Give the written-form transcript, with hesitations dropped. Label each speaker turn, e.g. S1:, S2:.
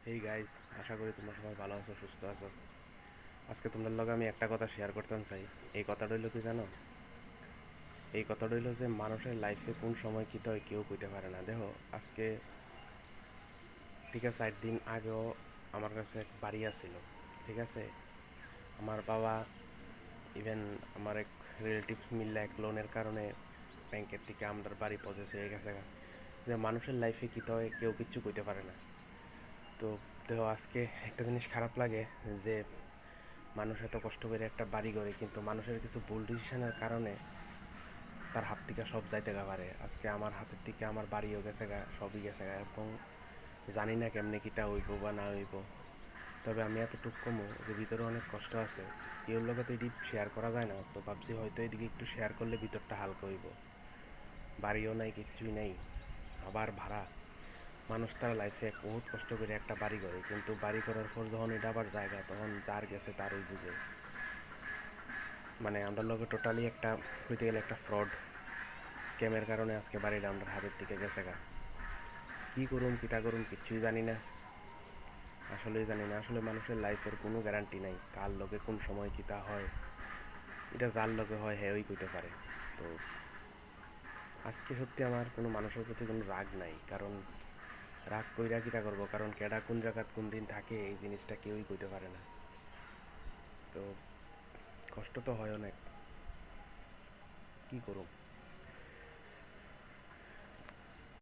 S1: Hey guys, আশা করি তোমরা সবাই ভালো আছো, সুস্থ আছো। আজকে তোমাদের লগে আমি একটা কথা শেয়ার করতাম চাই। এই কথাটা হইলো কি জানো? এই কথাটা হইলো যে মানুষের লাইফে কোন সময় কী হয় কেউ কইতে পারে না। দেখো, আজকে ঠিক আছে 8 দিন আগেও আমার কাছে এক বাড়ি আছিল। ঠিক আছে, আমার বাবা ইভেন আমার এক রিলেটিভ মিললে এক লোনের কারণে ব্যাংকের থেকে আমার বাড়ি পজেস হয়ে গেছে। যে মানুষের লাইফে কী হয় কেউ কিচ্ছু কইতে পারে না। তো দেখো, আজকে একটা জিনিস খারাপ লাগে যে মানুষ এত কষ্ট করে একটা বাড়ি করে, কিন্তু মানুষের কিছু ভুল ডিসিশনের কারণে তার হাত থেকে সব যাইতে গা পারে। আজকে আমার হাতের থেকে আমার বাড়িও গেছে গা, সবই গেছে গা, এবং জানি না কেমনে কিটা হইব বা না হইব। তবে আমি এতটুকু কমু যে ভিতরে অনেক কষ্ট আছে। কেউর লগে তো এটি শেয়ার করা যায় না, তো ভাবছি হয়তো এদিকে একটু শেয়ার করলে ভিতরটা হালকা হইব। বাড়িও নাই, কিচ্ছুই নাই, আবার ভাড়া। মানুষ তার লাইফে বহুত কষ্ট করে একটা বাড়ি করে, কিন্তু বাড়ি করার পর যখন এটা আবার জায়গা, তখন যার গেছে তারই বুঝে। মানে আমরা লগে টোটালি একটা কইতে গেলে একটা ফ্রড স্ক্যামের কারণে আজকে বাড়িটা আমরা হাতের দিকে গেছে গা। কী করুম কিটা করুম কিচ্ছুই জানি না, আসলেই জানি না। আসলে মানুষের লাইফের কোনো গ্যারান্টি নাই, কার লগে কোন সময় কিতা হয়। এটা যার লগে হয় হ্যাঁই কইতে পারে। তো আজকে সত্যি আমার কোনো মানুষের প্রতি কোনো রাগ নাই, কারণ রাগ কইরা কিতা করবো, কারণ কেডা কোন জায়গাত কোন দিন থাকে এই জিনিসটা কেউই কইতে পারে না। তো কষ্ট তো হয় অনেক, কী করুম।